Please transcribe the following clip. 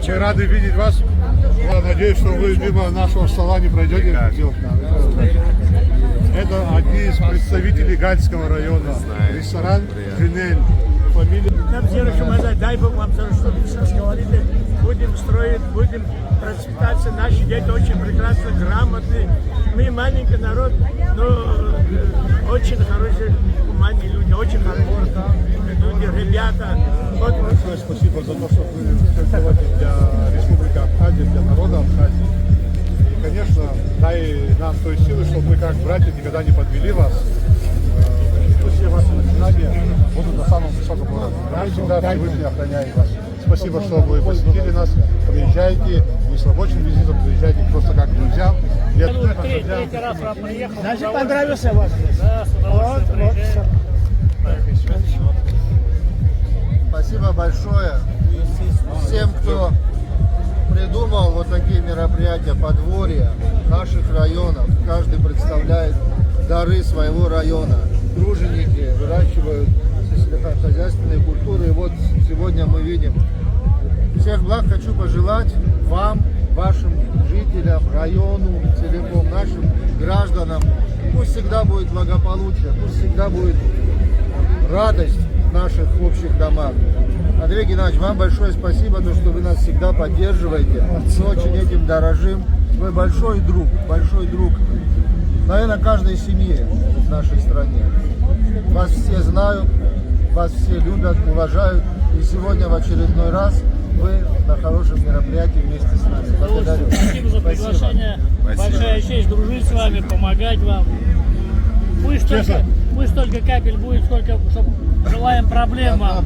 Мы рады видеть вас. Я надеюсь, что вы мимо нашего стола не пройдете. Это одни из представителей Гальского района. Ресторан Джинель. Фамилия. Нам все дай Бог вам за что вы говорите. Будем строить, будем процветаться. Наши дети очень прекрасно, грамотные. Мы маленький народ, но очень хорошие, гуманные люди, очень хорошие люди, ребята. Вот. Большое спасибо за то, что вы все делаете для Республики Абхазия, для народа Абхазии. И, конечно, дай нам той силы, чтобы мы как братья никогда не подвели вас. Все ваши начинания будут на самом высоком уровне. Мы всегда Всевышний охраняет вас. Спасибо, что вы посетили нас. Приезжайте не с рабочим визитом, приезжайте просто как друзья. Третий раз вам приехал. Даже понравился вам. Да, с удовольствием приезжаем. Спасибо большое всем, кто придумал вот такие мероприятия, подворья наших районов. Каждый представляет дары своего района. Труженики выращивают сельскохозяйственные культуры. И вот сегодня мы видим. Всех благ хочу пожелать вам, вашим жителям, району, целиком нашим гражданам. Пусть всегда будет благополучие, пусть всегда будет радость в наших общих домах. Андрей Геннадьевич, вам большое спасибо, то, что вы нас всегда поддерживаете. Мы очень этим дорожим. Вы большой друг, наверное, каждой семье в нашей стране. Вас все знают, вас все любят, уважают. И сегодня в очередной раз вы на хорошем мероприятии вместе с нами. Благодарю. Спасибо за приглашение. Большая честь дружить с вами, помогать вам. Пусть только капель будет, сколько, чтобы желаем проблем вам.